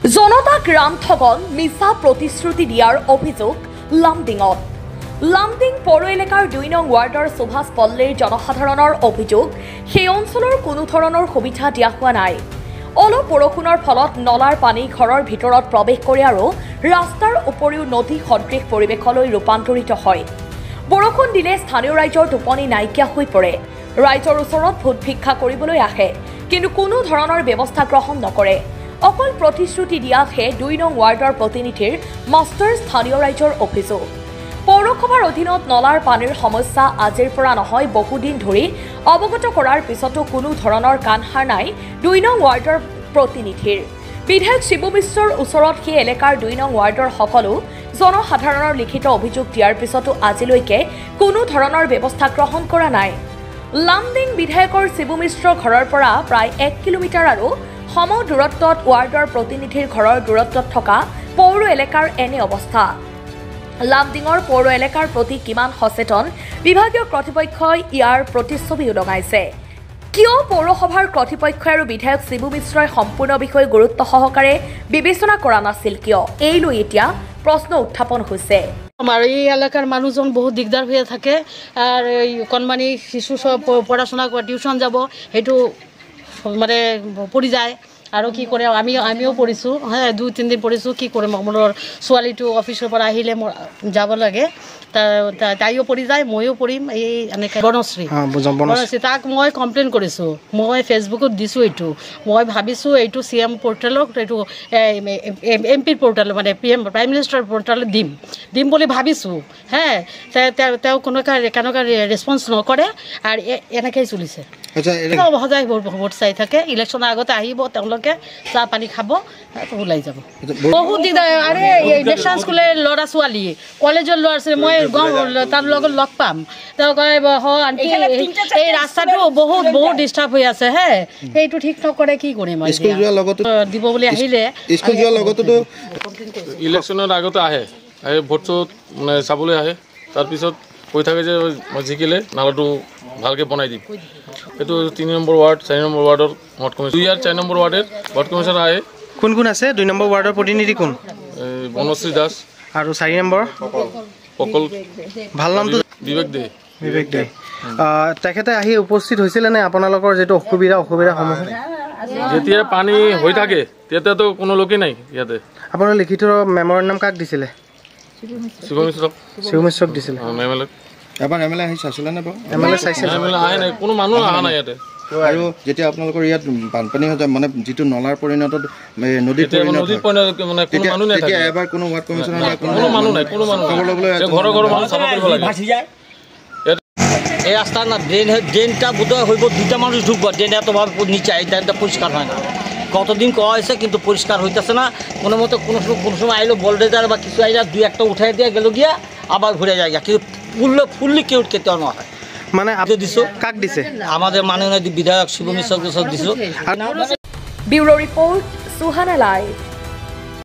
জনতাক ৰামঠগন মিছা প্ৰতিশ্ৰুতি দিয়াৰ অভিযোগ লামডিঙত। লামডিং পৌৰ এলেকাৰ ২ নং ৱাৰ্ডৰ সুভাষ পল্লীৰ জনসাধাৰণৰ অভিযোগ সেই অঞ্চলৰ কোনো ধৰণৰ সুবিধা দিয়া হোৱা নাই। অলপ বৰষুণৰ ফলত নলাৰ পানী ঘৰৰ ভিতৰত প্ৰৱেশ কৰে আৰু ৰাস্তাৰ উপৰিও নদী সদৃশ পৰিৱেশলৈ ৰূপান্তৰিত হয়। বৰষুণ দিলে স্থানীয় ৰাইজৰ টোপনি নাইকিয়া হৈ পৰে। ৰাইজৰ ওচৰত ভোট ভিক্ষা কৰিবলৈ আহে, কিন্তু কোনো ধৰণৰ ব্যৱস্থা গ্ৰহণ নকৰে। অকল প্ৰতিশ্ৰুতি দিয়াতহে ২ নং ৱাৰ্ডৰ প্ৰতিনিধিৰ মাষ্টাৰ স্থানীয় ৰাইজৰ অভিযোগ। পৌৰসভাৰ অধীনত নলাৰ পানীৰ সমস্যা আজিৰ পৰা নহয় বহুদিন ধৰি অৱগত কৰাৰ পিছতো কোনো ধৰণৰ কাণসাৰ নাই ২ নং ৱাৰ্ডৰ প্ৰতিনিধিৰ। বিধায়ক শিবু মিশ্ৰৰ ওচৰত সেই এলেকাৰ ২ নং ৱাৰ্ডৰ সকলো জনসাধাৰণৰ লিখিত অভিযোগ দিয়াৰ পিছতো আজিলৈকে কোনো ধৰণৰ ব্যৱস্থা গ্ৰহণ কৰা নাই। লামডিং বিধায়কৰ শিবু মিশ্ৰৰ ঘৰৰ পৰা প্ৰায় ১ কিলোমিটাৰ আৰু সম দূৰত্বত ৱাৰ্ডৰ প্ৰতিনিধিৰ ঘৰৰ দূৰত্বত থকা পৌৰ এলেকাৰ এনে অৱস্থা। লামডিঙৰ পৌৰ এলেকাৰ প্ৰতি কিমান সচেতন বিভাগীয় কৰ্তৃপক্ষই ইয়াৰ প্ৰতিচ্ছবি উদঙাইছে। কিয় পৌৰসভাৰ কৰ্তৃপক্ষই আৰু বিধায়ক শিবু মিশ্ৰই সম্পূৰ্ণ বিষয় গুৰুত্ব সহকাৰে বিবেচনা কৰা নাছিল কিয়, এই লৈ এতিয়া প্ৰশ্ন উত্থাপন হৈছে। আমার এই এলাকার মানুষজন বহুত দিগদার হয়ে থাকে, আর এই কণমানি শিশু সব পড়াশোনা টিউশন যাব সেইটো মানে পড়ি যায়। আৰু কি কৰে আমিও পঢ়িছোঁ, হ্যাঁ ২-৩ দিন পঢ়িছোঁ। কি কৰিম, মোৰ ছোৱালীটো অফিচৰ পৰা আহিলে মোৰ যাব লাগে, তাইও পঢ়ি যায়, ময়ো পঢ়িম। এই এনেকৈ বনশ্ৰী তাক মই কমপ্লেইন কৰিছোঁ, মই ফেচবুকত দিছোঁ। এইটো মই ভাবিছোঁ এইটো CM পৰ্টেলত, এইটো MP পৰ্টেল মানে প্ৰাইম মিনিষ্টাৰ পৰ্টেলত দিম বুলি ভাবিছোঁ। হ্যাঁ তেওঁ কেনেকুৱা ৰেচপন্স নকৰে, আৰু এনেকৈ চলিছে। সদায় ভোট চাই থাকে, ইলেকশ্যনৰ আগতে আহিব, তেওঁলোকে চাহ পানী খাব, ওলাই যাব। বহুত দিগদাৰ। আৰে নেশ্যনেল স্কুলৰ ল'ৰা ছোৱালী, কলেজৰ ল'ৰা ছোৱালী, মই তাৰ লগত লগ পাম, তেওঁ কয় আণ্টি এই ৰাস্তাটো বহুত ডিষ্টাৰ্ব হৈ আছে। হে সেইটো ঠিক নকৰে, কি কৰিম। দিব বুলি আহিলে ইলেকশ্যনৰ আগতে আহে ভোট চোট মানে চাবলৈ আহে, তাৰপিছত কৈ থাকে যে মই জিকিলে নালাটো ভালকৈ বনাই দিম। এইটো ৩ নম্বৰ ৱাৰ্ড ৪ নম্বৰ ৱাৰ্ডৰ ৱাৰ্ড কমিশ্যন, ২ আৰু ৪ নম্বৰ ৱাৰ্ডৰ ৱাৰ্ড কমিশ্যনাৰ আহে। কোন কোন আছে ২ নম্বৰ ৱাৰ্ডৰ প্ৰতিনিধি? কোন? বনশ্ৰী দাস। আৰু ৪ নম্বৰ অকল ভাল নামটো? বিবেক দে। তেখেতে আহি উপস্থিত হৈছিলে নে আপোনালোকৰ যিটো অসুবিধাৰ সন্মুখীন? যেতিয়া পানী হৈ থাকে তেতিয়াতো কোনো লোকেই নাই ইয়াতে। আপোনাৰ লিখিত মেম'ৰেণ্ডাম কাক দিছিলে? শিবু মিশ্ৰক দিছিলে। এবাৰ MLA আহি চাইছিলে নে বাৰু? MLA চাইছিলে, আহে নাই, কোনো মানুহ অহা নাই ইয়াতে। আৰু যেতিয়া আপোনালোকৰ ইয়াত বানপানী হৈ যায়, মানে যিটো নলাৰ পৰিণতত নদীত মানে কোনো মানুহ নাই, তেতিয়া এবাৰ কোনো ৱাৰ্ড কমিশ্যনাৰ কোনো মানুহ নাই, কোনো মানুহ ঘৰৰ মানুহ চাফা কৰিব লাগে। এই রাস্তা না ড্রেনটা বোধহয় হইব, 2টা মানুষ ঢুকবো, ড্রেন এতভাবে নিচে এই ড্রেনটা পরিষ্কার হয় না। কতদিন কওয়া হয়েছে কিন্তু পরিষ্কার হইতেছে না। কোনো মতো কোনো সময় আইলো বোল্ডেজার বা কিছু আইলা 2-1টা উঠাই দিয়ে গেল গিয়া আবার ঘুরে যায়, কিন্তু ফুললি কেউ কেতেও না হয়। মানে আপনি দিছো কাক দিছে? আমাদের মাননীয় বিধায়ক শিবু মিশ্রকে সব দিছো। Bureau report, Suhana live.